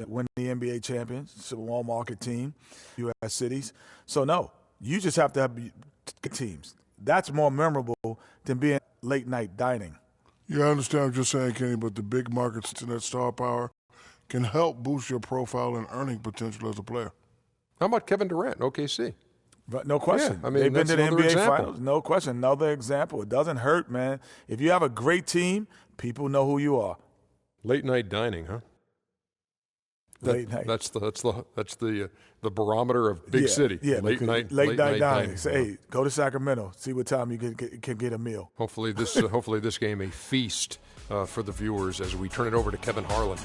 win the NBA champions, it's a small market team, U.S. cities. So, no, you just have to have teams. That's more memorable than being late-night dining. Yeah, I understand what you're saying, Kenny, but the big markets and that star power can help boost your profile and earning potential as a player. How about Kevin Durant, OKC? But no question. Yeah, I mean, they've been to the NBA example. Finals. No question. Another example. It doesn't hurt, man. If you have a great team, people know who you are. Late night dining, huh? Late night. That's the barometer of big city. Yeah, late night dining. Say, hey, go to Sacramento. See what time you can get a meal. Hopefully this game a feast for the viewers as we turn it over to Kevin Harlan.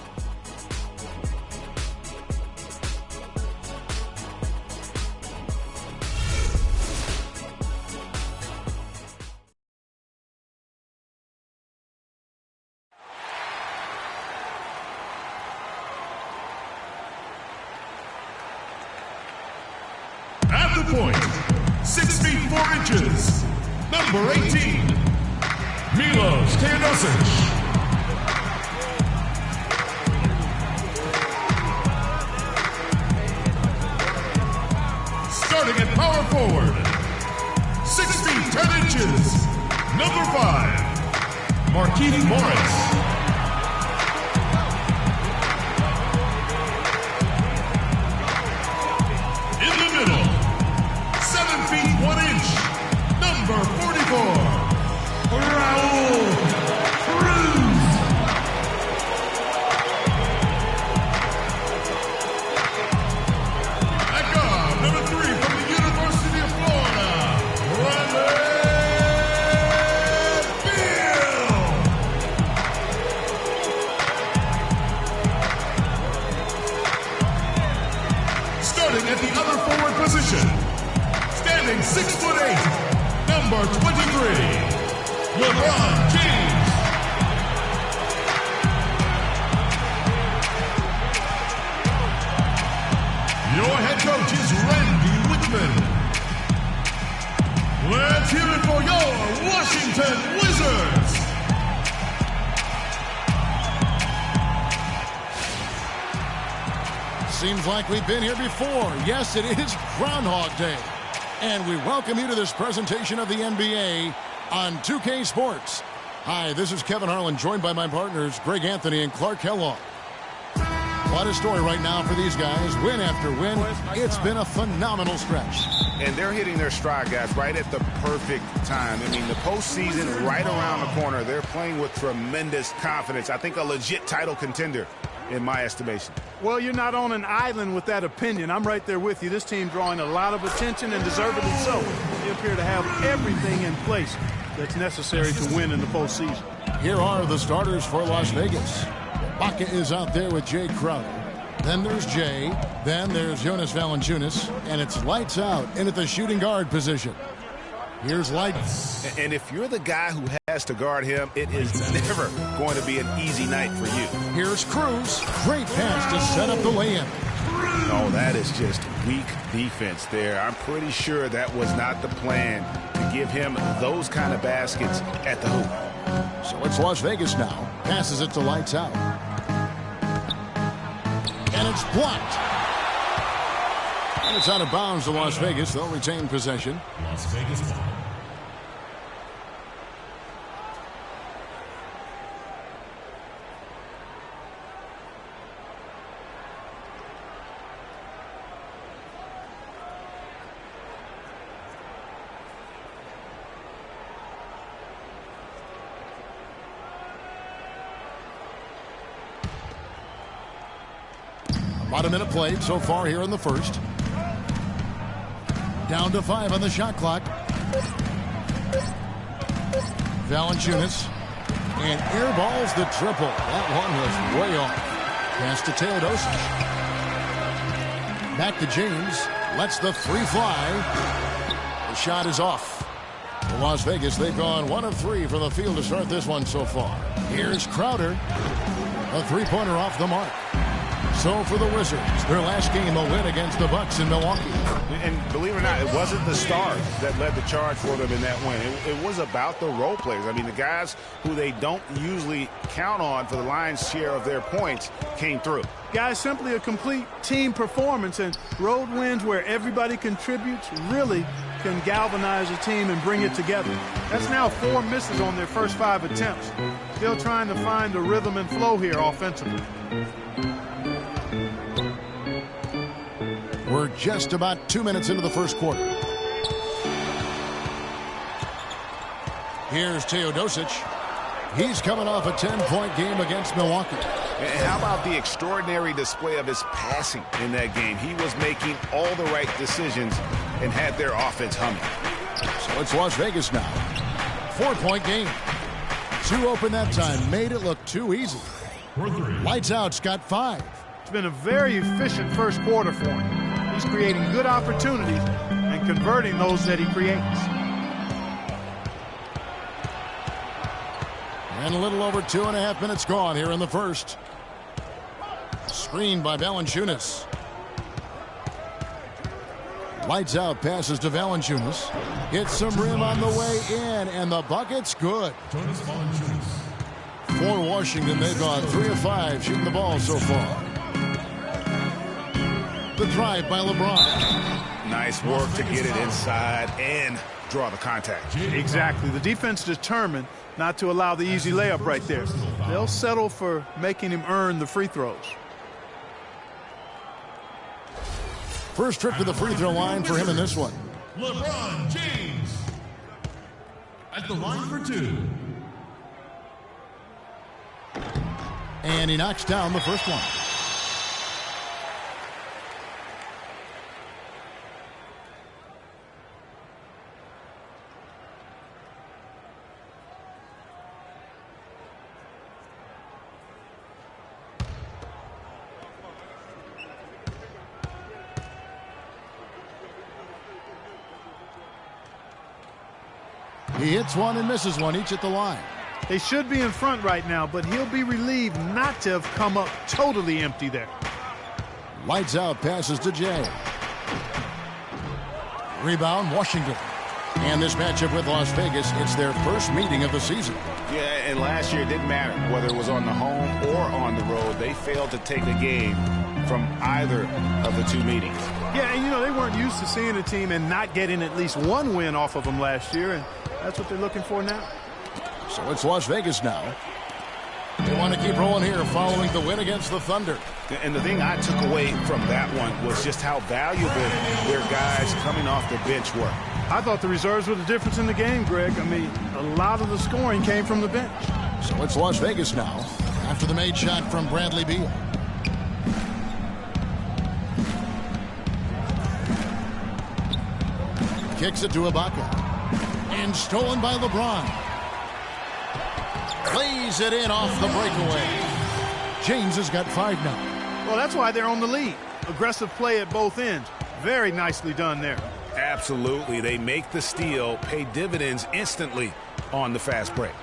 At the point, 6 feet 4 inches, number 18, Milos Teodosic. Starting at power forward, 6 feet 10 inches, number 5, Markieff Morris. Number 44, Raul Cruz. At guard, number 3 from the University of Florida, Bradley Beal. Starting at the other forward position, standing 6'8", number 23, LeBron James. Your head coach is Randy Wickman. Let's hear it for your Washington Wizards. Seems like we've been here before. Yes, it is Groundhog Day. And we welcome you to this presentation of the NBA on 2K Sports. Hi, this is Kevin Harlan, joined by my partners, Greg Anthony and Clark Kellogg. What a story right now for these guys. Win after win. It's been a phenomenal stretch. And they're hitting their stride, guys, right at the perfect time. I mean, the postseason right around the corner. They're playing with tremendous confidence. I think a legit title contender, in my estimation. Well, you're not on an island with that opinion. I'm right there with you. This team drawing a lot of attention, and deservedly so. They appear to have everything in place that's necessary to win in the postseason. Here are the starters for Las Vegas. Baca is out there with Jay Crowder. Then there's Jay. Then there's Jonas Valanciunas. And it's lights out in at the shooting guard position. Here's Lights. And if you're the guy who has to guard him, it is never going to be an easy night for you. Here's Cruz. Great pass to set up the lay-in. Oh, that is just weak defense there. I'm pretty sure that was not the plan to give him those kind of baskets at the hoop. So it's Las Vegas now. Passes it to Lights out. And it's blocked. And it's out of bounds to Las Vegas. They'll retain possession. Las Vegas ball. About a minute played so far here in the first. Down to 5 on the shot clock. Valanciunas. And airballs the triple. That one was way off. Pass to Teodosic. Back to James. Lets the three fly. The shot is off. For Las Vegas, they've gone 1 of 3 from the field to start this one so far. Here's Crowder. A three-pointer off the mark. So for the Wizards, their last game, a win against the Bucks in Milwaukee. And believe it or not, it wasn't the stars that led the charge for them in that win. It was about the role players. I mean, the guys who they don't usually count on for the lion's share of their points came through. Guys, simply a complete team performance, and road wins where everybody contributes really can galvanize a team and bring it together. That's now 4 misses on their first 5 attempts. Still trying to find a rhythm and flow here offensively. We're just about 2 minutes into the first quarter. Here's Teodosic. He's coming off a 10-point game against Milwaukee. And how about the extraordinary display of his passing in that game? He was making all the right decisions and had their offense humming. So it's Las Vegas now. 4-point game. 2 open that time. Made it look too easy. Lights out's got 5. It's been a very efficient first quarter for him. He's creating good opportunities and converting those that he creates. And a little over 2.5 minutes gone here in the first. Screened by Valanciunas. Lights out, passes to Valanciunas. Hits some rim on the way in, and the bucket's good. For Washington, they've gone 3 of 5 shooting the ball so far. The drive by LeBron. Nice work to get it inside and draw the contact. Exactly. The defense determined not to allow the easy layup right there. They'll settle for making him earn the free throws. First trip to the free throw line for him in this one. LeBron James at the line for 2. And he knocks down the first one. He hits one and misses one, each at the line. They should be in front right now, but he'll be relieved not to have come up totally empty there. Lights out, passes to Jay. Rebound, Washington. And this matchup with Las Vegas, it's their first meeting of the season. Yeah, and last year it didn't matter whether it was on the home or on the road. They failed to take a game from either of the 2 meetings. Yeah, and you know, they weren't used to seeing a team and not getting at least 1 win off of them last year, and that's what they're looking for now. So it's Las Vegas now. They want to keep rolling here following the win against the Thunder. And the thing I took away from that one was just how valuable their guys coming off the bench were. I thought the reserves were the difference in the game, Greg. I mean, a lot of the scoring came from the bench. So it's Las Vegas now after the made shot from Bradley Beal. Kicks it to Ibaka. And stolen by LeBron. Plays it in off the breakaway. James has got 5 now. Well, that's why they're on the lead. Aggressive play at both ends. Very nicely done there. Absolutely. They make the steal, pay dividends instantly on the fast break.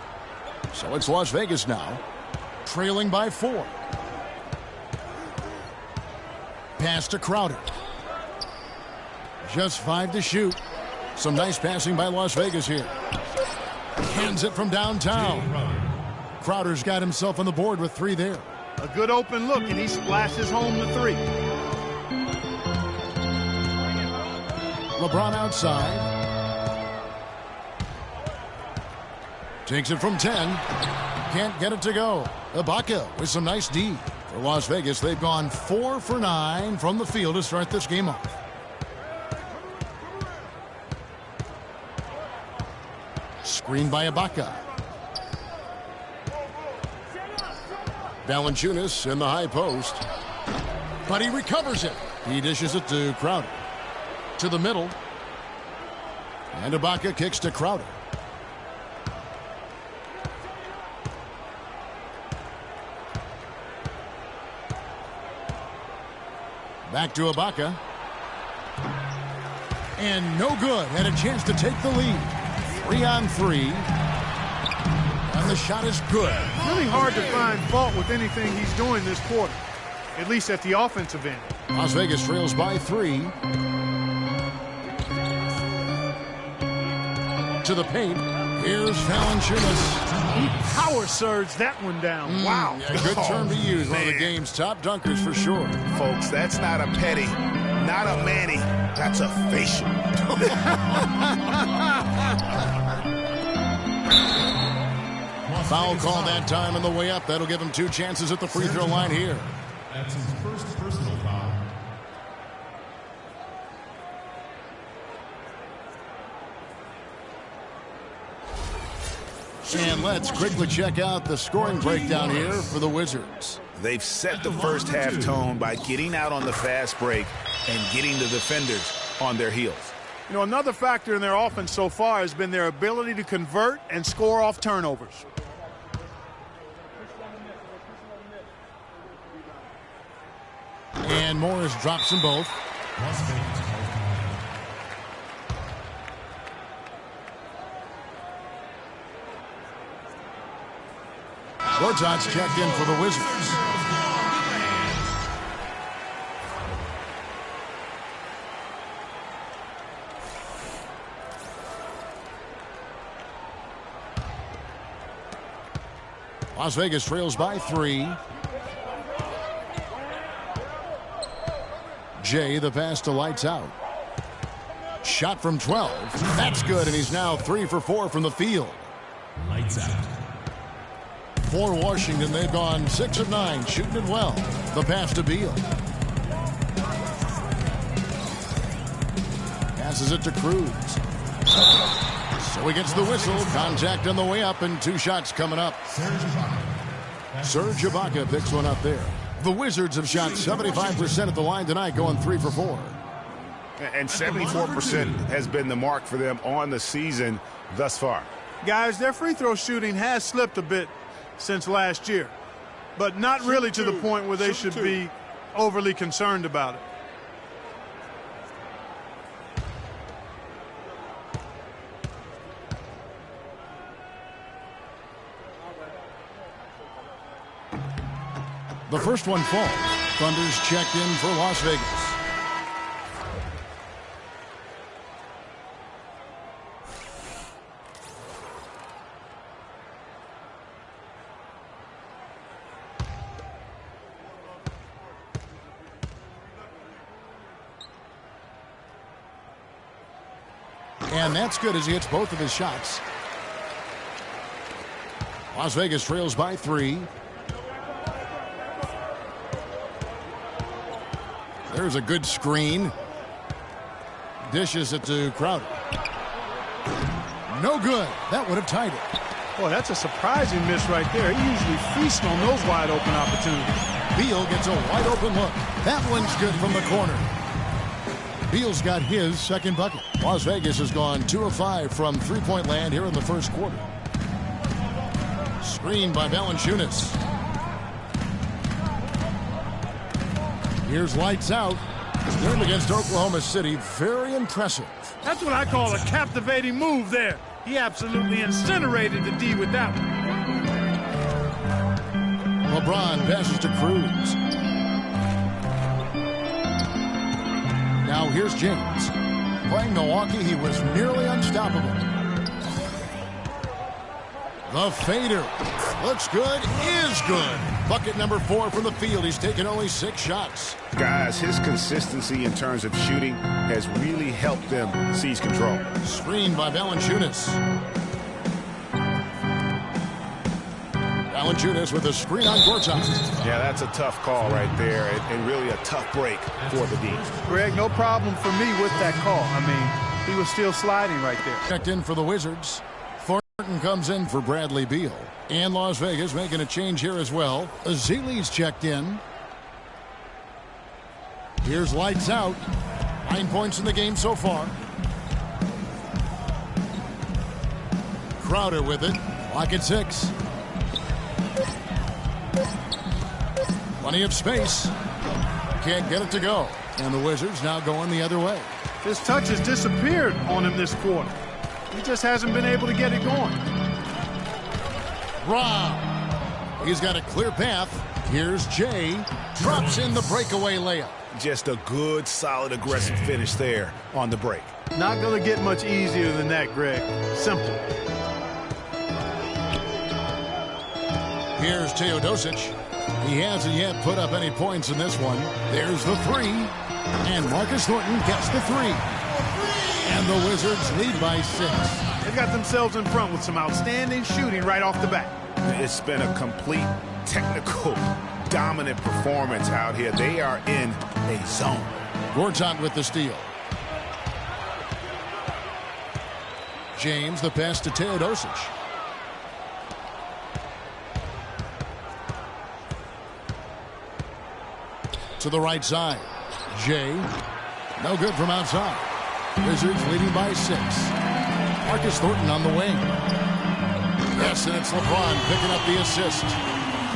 So it's Las Vegas now, trailing by 4. Pass to Crowder. Just 5 to shoot. Some nice passing by Las Vegas here. Hands it from downtown. Crowder's got himself on the board with 3 there. A good open look, and he splashes home the 3. LeBron outside. Takes it from 10. Can't get it to go. Ibaka with some nice D. For Las Vegas, they've gone 4 for 9 from the field to start this game off. Screen by Ibaka. Valanciunas in the high post. But he recovers it. He dishes it to Crowder. To the middle. And Ibaka kicks to Crowder. Back to Ibaka. And no good. Had a chance to take the lead. 3 on 3. And the shot is good. Really hard to find fault with anything he's doing this quarter, at least at the offensive end. Las Vegas trails by 3. To the paint. Here's Valanciunas. He power surged that one down. Wow. Yeah, good term to use. One of the game's top dunkers for sure. Folks, that's not a petty, not a Manny. That's a facial. Foul call that time on the way up. That'll give him 2 chances at the free throw line here. That's his first personal foul. And let's quickly check out the scoring breakdown here for the Wizards. They've set the first half tone by getting out on the fast break and getting the defenders on their heels. You know, another factor in their offense so far has been their ability to convert and score off turnovers. And Morris drops them both. Las Vegas calls Gortat's checked in for the Wizards. Las Vegas trails by 3. Jay, the pass to Lights Out. Shot from 12. That's good, and he's now 3 for 4 from the field. Lights out. For Washington, they've gone 6 of 9, shooting it well. The pass to Beal. Passes it to Cruz. So he gets the whistle. Contact on the way up, and 2 shots coming up. Serge Ibaka picks one up there. The Wizards have shot 75% at the line tonight, going 3 for 4. And 74% has been the mark for them on the season thus far. Guys, their free throw shooting has slipped a bit since last year, but not really to the point where they should be overly concerned about it. The first one falls. Thunder's checked in for Las Vegas. And that's good as he hits both of his shots. Las Vegas trails by 3. There's a good screen. Dishes it to Crowder. No good. That would have tied it. Boy, that's a surprising miss right there. He usually feasts on those wide open opportunities. Beal gets a wide open look. That one's good from the corner. Beal's got his second bucket. Las Vegas has gone 2 of 5 from three-point land here in the first quarter. Screen by Valanciunas. Here's Lights Out. His game against Oklahoma City, very impressive. That's what I call a captivating move there. He absolutely incinerated the D with that one. LeBron passes to Cruz. Now here's James. Playing Milwaukee, he was nearly unstoppable. The fader. Looks good, is good. Bucket number 4 from the field. He's taken only 6 shots. Guys, his consistency in terms of shooting has really helped them seize control. Screen by Valanciunas. Valanciunas with a screen on Gortat. Yeah, that's a tough call right there, and really a tough break for the D. Greg, no problem for me with that call. I mean, he was still sliding right there. Checked in for the Wizards. Thornton comes in for Bradley Beal. And Las Vegas making a change here as well. Azili's checked in. Here's Lights Out. 9 points in the game so far. Crowder with it. Clock at 6. Plenty of space. Can't get it to go. And the Wizards now going the other way. His touch has disappeared on him this quarter. He just hasn't been able to get it going. Rob. He's got a clear path. Here's Jay. Drops in the breakaway layup. Just a good, solid, aggressive finish there on the break. Not going to get much easier than that, Greg. Simple. Here's Teodosic. He hasn't yet put up any points in this one. There's the three. And Marcus Thornton gets the three. And the Wizards lead by 6. They've got themselves in front with some outstanding shooting right off the bat. It's been a complete technical dominant performance out here. They are in a zone. Gortat with the steal. James, the pass to Teodosic. To the right side. Jay. No good from outside. Wizards leading by 6. Marcus Thornton on the wing. Yes, and it's LeBron picking up the assist.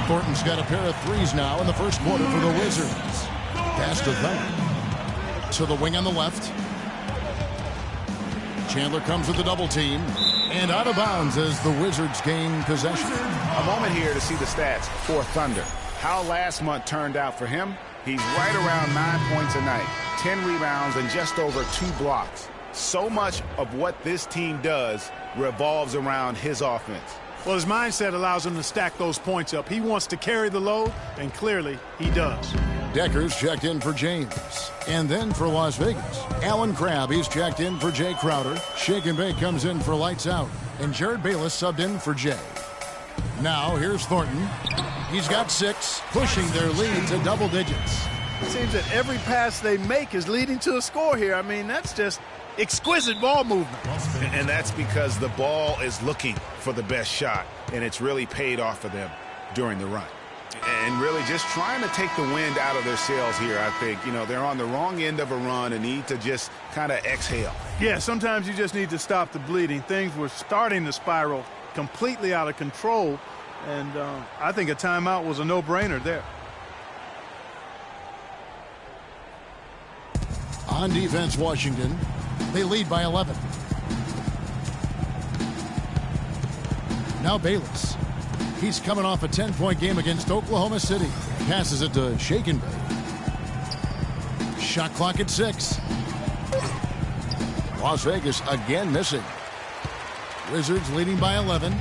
Thornton's got a pair of threes now in the first quarter for the Wizards. Pass to Thornton. To the wing on the left. Chandler comes with the double team. And out of bounds as the Wizards gain possession. A moment here to see the stats for Thunder. How last month turned out for him. He's right around 9 points a night, 10 rebounds, and just over 2 blocks. So much of what this team does revolves around his offense. Well, his mindset allows him to stack those points up. He wants to carry the load, and clearly he does. Deckers checked in for James. And then for Las Vegas, Alan Crabb, he's checked in for Jay Crowder. Shake and Bake comes in for Lights Out. And Jared Bayless subbed in for Jay. Now here's Thornton. He's got 6, pushing their lead to double digits. It seems that every pass they make is leading to a score here. I mean, that's just exquisite ball movement. And that's because the ball is looking for the best shot, and it's really paid off for them during the run. And really just trying to take the wind out of their sails here, I think. You know, they're on the wrong end of a run and need to just kind of exhale. Yeah, sometimes you just need to stop the bleeding. Things were starting to spiral completely out of control, and I think a timeout was a no-brainer there. On defense, Washington. They lead by 11. Now Bayless. He's coming off a 10-point game against Oklahoma City. Passes it to Shake and Bake. Shot clock at 6. Las Vegas again missing. Wizards leading by 11.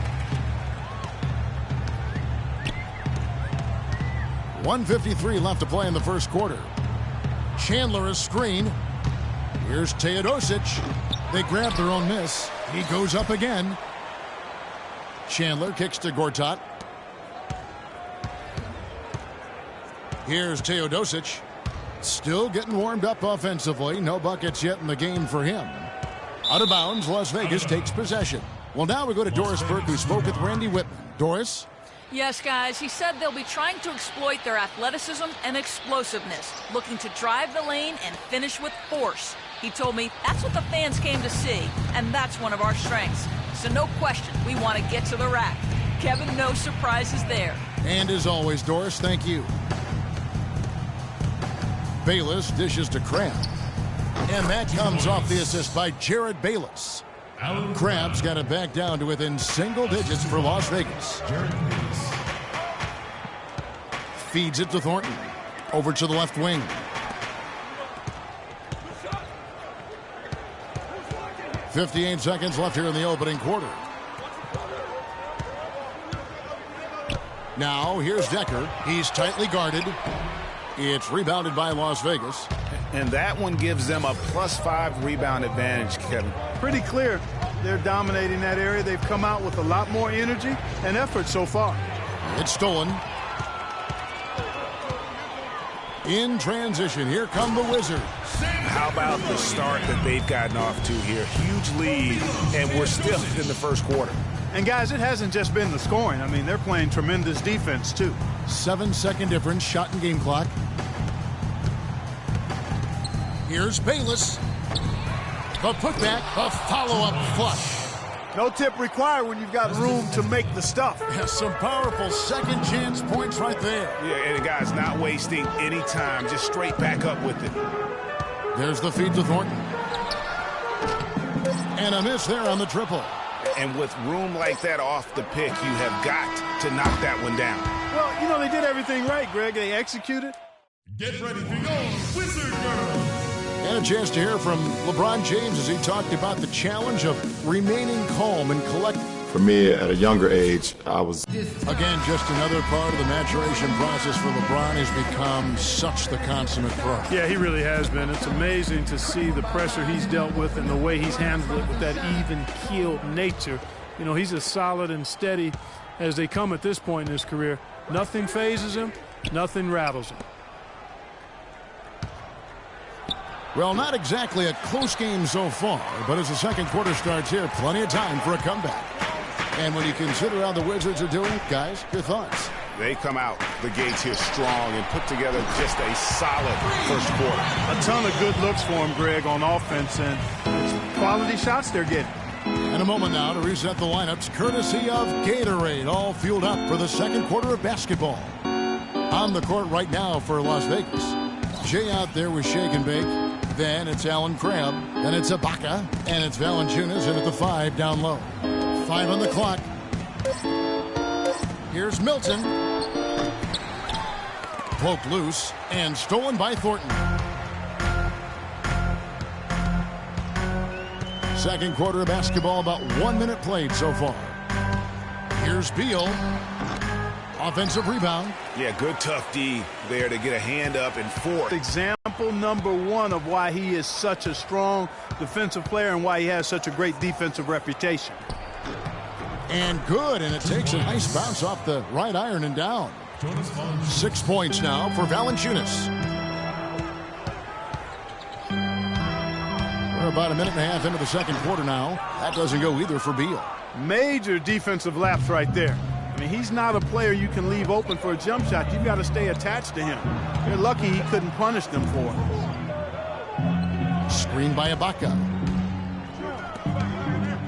1:53 left to play in the first quarter. Chandler a screen. Here's Teodosic. They grab their own miss. He goes up again. Chandler kicks to Gortat. Here's Teodosic. Still getting warmed up offensively. No buckets yet in the game for him. Out of bounds, Las Vegas takes possession. Well, now we go to Doris Burke, who spoke with Randy Whitman. Doris? Yes, guys, he said they'll be trying to exploit their athleticism and explosiveness, looking to drive the lane and finish with force. He told me that's what the fans came to see, and that's one of our strengths. So no question, we want to get to the rack. Kevin, no surprises there. And as always, Doris, thank you. Bayless dishes to Crabb. And that comes off the assist by Jared Bayless. Crabb's got it back down to within single digits for Las Vegas. Feeds it to Thornton. Over to the left wing. .58 seconds left here in the opening quarter. Now here's Decker. He's tightly guarded. It's rebounded by Las Vegas. And that one gives them a +5 rebound advantage, Kevin. Pretty clear they're dominating that area. They've come out with a lot more energy and effort so far. It's stolen. In transition, here come the Wizards. How about the start that they've gotten off to here? Huge lead, and we're still in the first quarter. And guys, it hasn't just been the scoring. I mean, they're playing tremendous defense too. 7-second difference, shot and game clock. Here's Bayless. The putback, a follow-up flush. No tip required when you've got room to make the stuff. Yeah, some powerful second chance points right there. Yeah, and the guy's not wasting any time, just straight back up with it. There's the feed to Thornton. And a miss there on the triple. And with room like that off the pick, you have got to knock that one down. Well, you know, they did everything right, Greg. They executed. Get ready for your Wizard Girl. And a chance to hear from LeBron James as he talked about the challenge of remaining calm and For me, at a younger age, I was... Again, just another part of the maturation process for LeBron. Has become such the consummate pro. Yeah, he really has been. It's amazing to see the pressure he's dealt with and the way he's handled it with that even-keeled nature. You know, he's as solid and steady as they come at this point in his career. Nothing phases him. Nothing rattles him. Well, not exactly a close game so far, but as the second quarter starts here, plenty of time for a comeback. And when you consider how the Wizards are doing, guys, your thoughts? They come out the gates here strong and put together just a solid first quarter. A ton of good looks for him, Greg, on offense, and it's quality shots they're getting. In a moment now to reset the lineups, courtesy of Gatorade, all fueled up for the second quarter of basketball. On the court right now for Las Vegas. Jay out there with Shake and Bake. Then it's Allen Crabb. Then it's Ibaka. And it's Valanciunas in at the 5 down low. 5 on the clock. Here's Milton. Poked loose and stolen by Thornton. Second quarter of basketball, about 1 minute played so far. Here's Beal. Offensive rebound. Yeah, good tough D there to get a hand up and forth. Example number 1 of why he is such a strong defensive player and why he has such a great defensive reputation. And good, and it takes a nice bounce off the right iron and down. 6 points now for Valanciunas. We're about a minute and a half into the second quarter now. That doesn't go either for Beal. Major defensive lapse right there. I mean, he's not a player you can leave open for a jump shot. You've got to stay attached to him. You're lucky he couldn't punish them for it. Screened by Ibaka.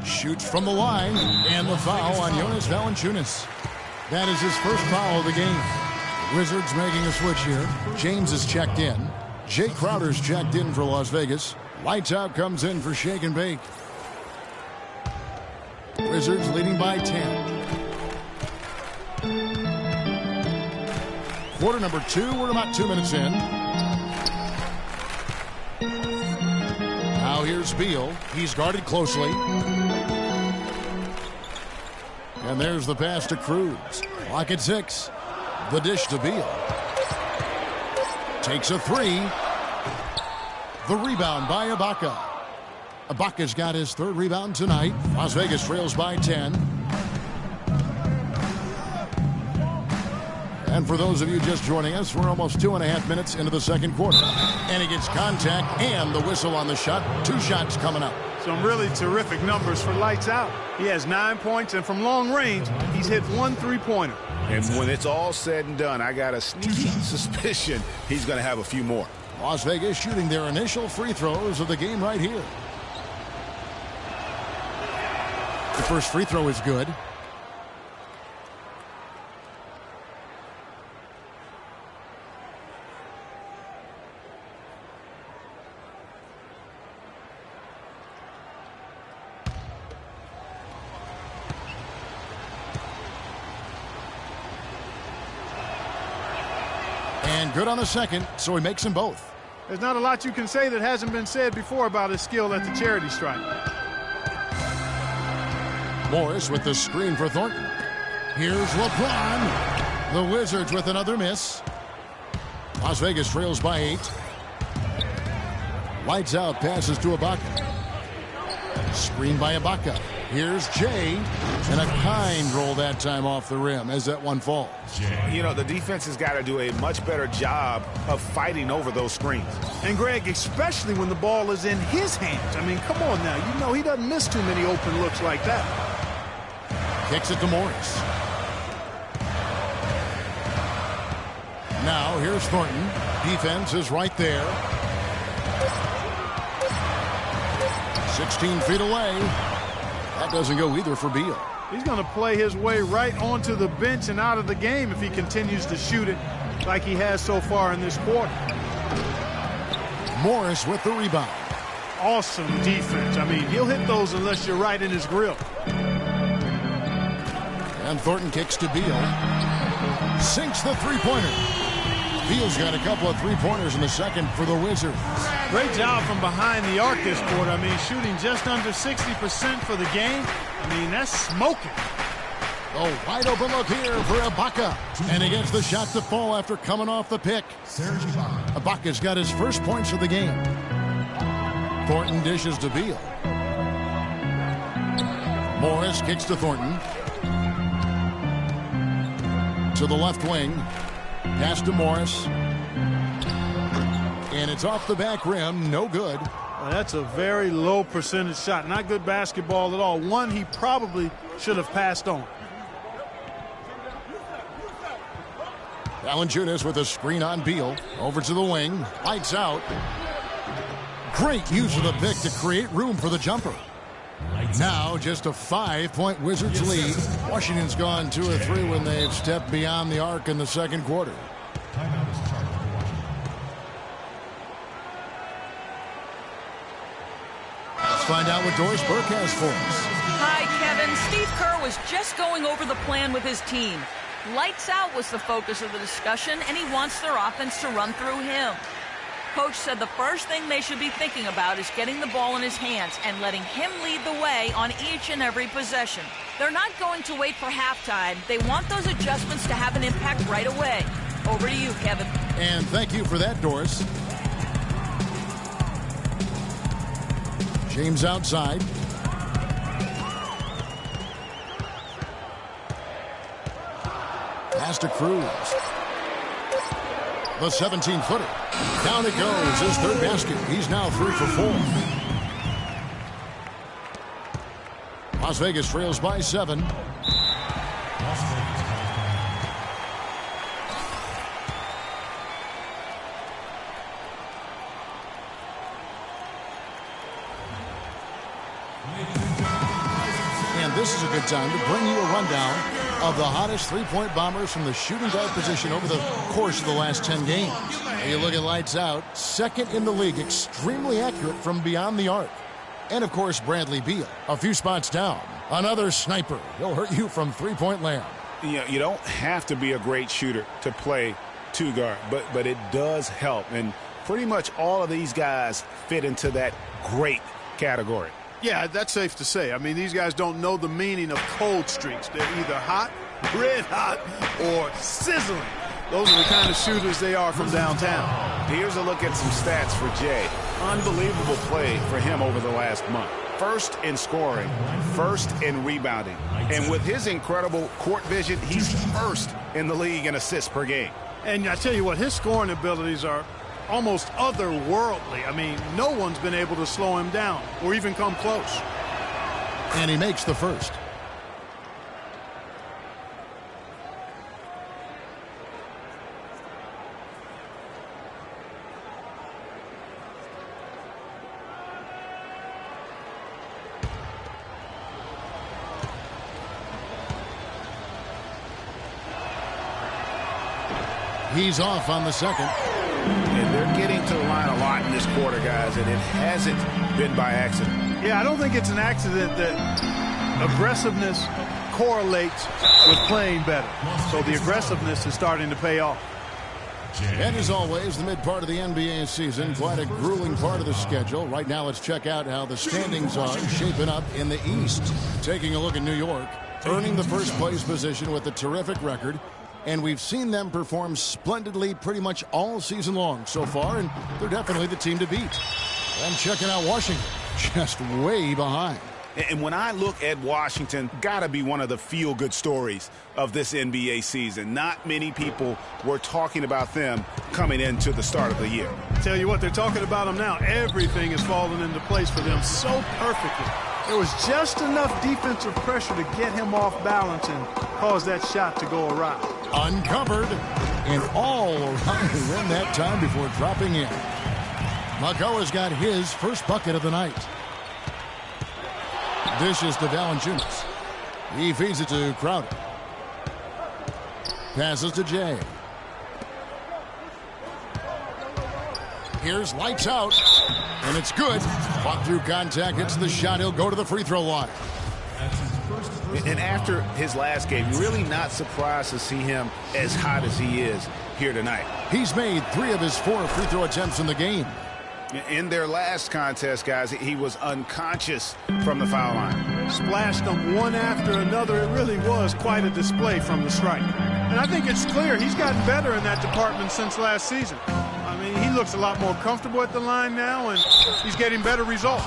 Shoots from the line, and the foul on Jonas Valanciunas. That is his first foul of the game. Wizards making a switch here. James is checked in. Jay Crowder's checked in for Las Vegas. Lights out comes in for Shake and Bake. Wizards leading by 10. Quarter number 2, we're about 2 minutes in. Now here's Beal. He's guarded closely. And there's the pass to Cruz. Clock at 6. The dish to Beal. Takes a 3. The rebound by Ibaka. Ibaka's got his 3rd rebound tonight. Las Vegas trails by 10. And for those of you just joining us, we're almost 2.5 minutes into the second quarter. And he gets contact and the whistle on the shot. 2 shots coming up. Some really terrific numbers for lights out. He has 9 points, and from long range, he's hit 1 3-pointer. And when it's all said and done, I got a sneaky suspicion he's going to have a few more. Las Vegas shooting their initial free throws of the game right here. The first free throw is good. And good on the second, so he makes them both. There's not a lot you can say that hasn't been said before about his skill at the charity stripe. Morris with the screen for Thornton. Here's LeBron. The Wizards with another miss. Las Vegas trails by 8. Lights out, passes to Ibaka. Screen by Ibaka. Here's Jay, and a kind roll that time off the rim as that one falls. You know, the defense has got to do a much better job of fighting over those screens. And, Greg, especially when the ball is in his hands. I mean, come on now. You know he doesn't miss too many open looks like that. Kicks it to Morris. Now, here's Thornton. Defense is right there. 16 feet away. That doesn't go either for Beal. He's going to play his way right onto the bench and out of the game if he continues to shoot it like he has so far in this quarter. Morris with the rebound. Awesome defense. I mean, he'll hit those unless you're right in his grill. And Thornton kicks to Beal. Sinks the three-pointer. Beal's got a couple of three-pointers in the second for the Wizards. Great job from behind the arc this quarter. I mean, shooting just under 60% for the game. I mean, that's smoking. Oh, wide open look here for Ibaka. And he gets the shot to fall after coming off the pick. Ibaka's got his first points of the game. Thornton dishes to Beal. Morris kicks to Thornton. To the left wing. Pass to Morris. And it's off the back rim. No good. That's a very low percentage shot. Not good basketball at all. One he probably should have passed on. Valanciunas with a screen on Beal. Over to the wing. Lights out. Great use of the pick to create room for the jumper. Now just a 5-point Wizards lead. Washington's gone 2 or 3 when they've stepped beyond the arc in the second quarter. Let's find out what Doris Burke has for us. Hi, Kevin. Steve Kerr was just going over the plan with his team. Lights out was the focus of the discussion, and he wants their offense to run through him. Coach said the first thing they should be thinking about is getting the ball in his hands and letting him lead the way on each and every possession. They're not going to wait for halftime. They want those adjustments to have an impact right away. Over to you, Kevin. And thank you for that, Doris. James outside. Pass to Cruz. The 17-footer. Down it goes. His third basket. He's now 3 for 4. Las Vegas trails by 7. And this is a good time to bring you a rundown of the hottest three-point bombers from the shooting guard position over the course of the last 10 games. You look at lights out, second in the league, extremely accurate from beyond the arc. And, of course, Bradley Beal, a few spots down. Another sniper. He'll hurt you from three-point land. You don't have to be a great shooter to play two guard, but it does help. And pretty much all of these guys fit into that great category. Yeah, that's safe to say. I mean, these guys don't know the meaning of cold streaks. They're either hot, red hot, or sizzling. Those are the kind of shooters they are from downtown. Here's a look at some stats for Jay. Unbelievable play for him over the last month. First in scoring, first in rebounding. And with his incredible court vision, he's first in the league in assists per game. And I tell you what, his scoring abilities are almost otherworldly. I mean, no one's been able to slow him down or even come close. And he makes the first. He's off on the second. And they're getting to the line a lot in this quarter, guys, and it hasn't been by accident. Yeah, I don't think it's an accident that aggressiveness correlates with playing better. So the aggressiveness is starting to pay off. And as always, the mid part of the NBA season, quite a grueling part of the schedule. Right now, let's check out how the standings are shaping up in the East. Taking a look at New York, earning the first place position with a terrific record. And we've seen them perform splendidly pretty much all season long so far, and they're definitely the team to beat. And checking out Washington, just way behind. And when I look at Washington, gotta be one of the feel-good stories of this NBA season. Not many people were talking about them coming into the start of the year. Tell you what, they're talking about them now. Everything is falling into place for them so perfectly. There was just enough defensive pressure to get him off balance and cause that shot to go awry. Uncovered and all around the rim that time before dropping in. Magoa's got his first bucket of the night. Dishes to Valanciunas. He feeds it to Crowder. Passes to Jay. Here's lights out. And it's good. Fought through contact, hits the shot. He'll go to the free throw line. And after his last game, really not surprised to see him as hot as he is. here tonight. He's made 3 of his 4 free throw attempts in the game. In their last contest, guys, he was unconscious from the foul line. Splashed them one after another. It really was quite a display from the stripe. And I think it's clear he's gotten better in that department since last season. I mean, he looks a lot more comfortable at the line now, and he's getting better results.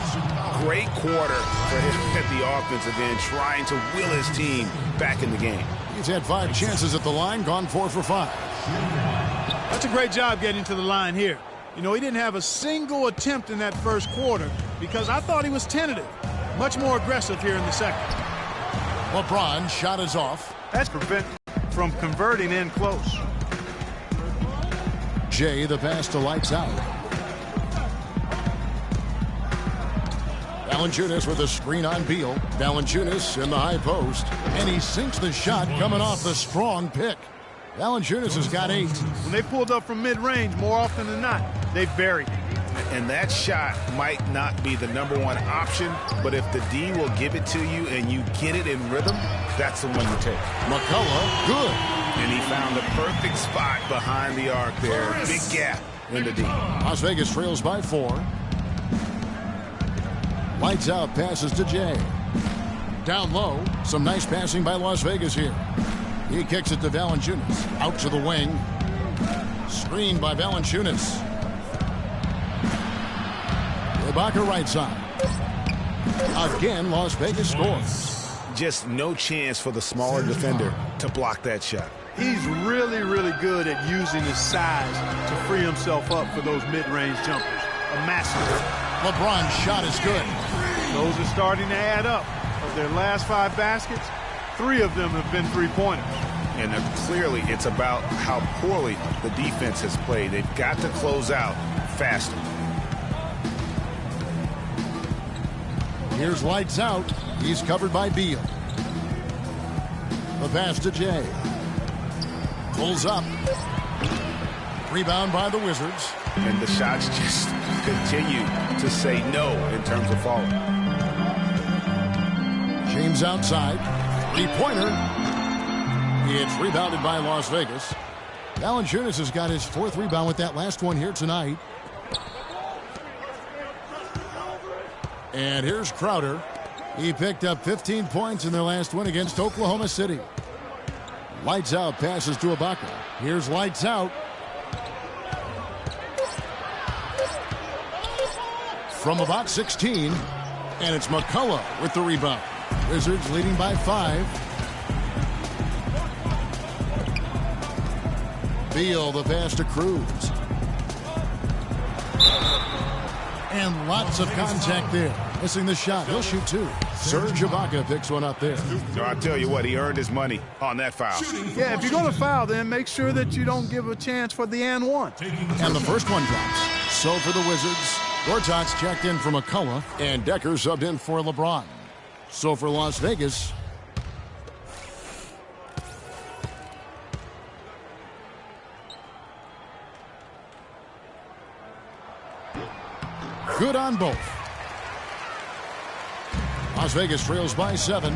Great quarter for him at the offensive end, trying to will his team back in the game. He's had 5 chances at the line, gone 4 for 5. That's a great job getting to the line here. You know, he didn't have a single attempt in that first quarter because I thought he was tentative. Much more aggressive here in the second. LeBron shot is off. That's prevent from converting in close. Jay, the pass to Lights Out. Valanciunas with a screen on Beal. Valanciunas in the high post. And he sinks the shot coming off the strong pick. Valanciunas has got 8. When they pulled up from mid-range, more often than not, they've buried it. And that shot might not be the #1 option, but if the D will give it to you and you get it in rhythm, that's the one you take. McCullough, good. And he found the perfect spot behind the arc there. Big gap in the D. Las Vegas trails by 4. Lights Out passes to Jay. Down low, some nice passing by Las Vegas here. He kicks it to Valanciunas. Out to the wing. Screened by Valanciunas. Ibaka right side. Again, Las Vegas scores. Just no chance for the smaller defender to block that shot. He's really, really good at using his size to free himself up for those mid-range jumpers. A master. LeBron's shot is good. Those are starting to add up. Of their last 5 baskets, 3 of them have been three-pointers. And clearly it's about how poorly the defense has played. They've got to close out faster. Here's Lights Out. He's covered by Beal. The pass to Jay. Pulls up. Rebound by the Wizards. And the shots just continue to say no in terms of falling. James outside. 3-pointer. It's rebounded by Las Vegas. Valanciunas has got his 4th rebound with that last one here tonight. And here's Crowder. He picked up 15 points in their last win against Oklahoma City. Lights Out passes to Ibaka. Here's Lights Out. From about 16. And it's McCullough with the rebound. Wizards leading by 5. Beal, the pass to Cruz. And lots of contact there. Missing the shot. He'll shoot 2. Serge Ibaka picks one up there. So I'll tell you what, he earned his money on that foul. Yeah, if you're going to foul, then make sure that you don't give a chance for the and one. And the first one drops. So for the Wizards, Gortat's checked in for McCullough, and Decker subbed in for LeBron. So for Las Vegas, good on both. Las Vegas trails by 7.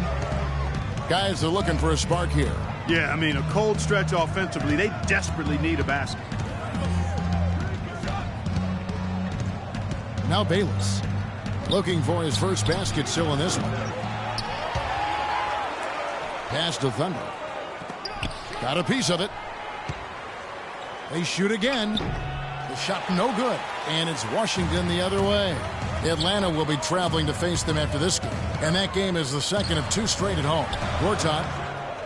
Guys are looking for a spark here. Yeah, I mean, a cold stretch offensively. They desperately need a basket. Now Bayless looking for his first basket still in this one. Pass to Thunder. Got a piece of it. They shoot again. The shot no good. And it's Washington the other way. Atlanta will be traveling to face them after this game. And that game is the second of 2 straight at home. Gortat,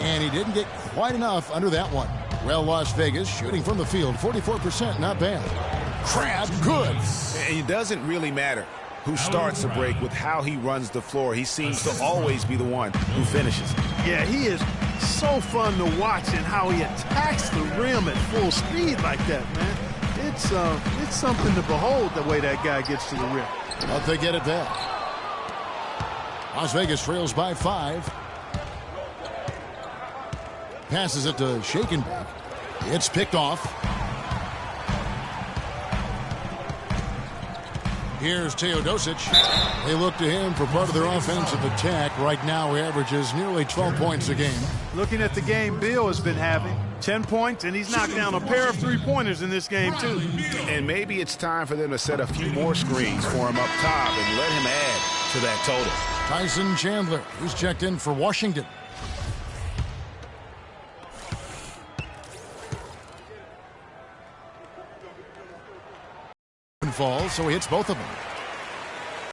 and he didn't get quite enough under that one. Well, Las Vegas shooting from the field, 44%, not bad. Crab, good. And it doesn't really matter who starts the break with how he runs the floor. He seems to always be the one who finishes. Yeah, he is so fun to watch and how he attacks the rim at full speed like that, man. It's something to behold the way that guy gets to the rim. But they get it back. Las Vegas trails by 5. Passes it to Shakenbeck. It's picked off. Here's Teodosic. They look to him for part of their offensive attack. Right now, he averages nearly 12 points a game. Looking at the game Beal has been having, 10 points, and he's knocked down a pair of three-pointers in this game, too. And maybe it's time for them to set a few more screens for him up top and let him add to that total. Tyson Chandler, who's checked in for Washington. Falls, so he hits both of them.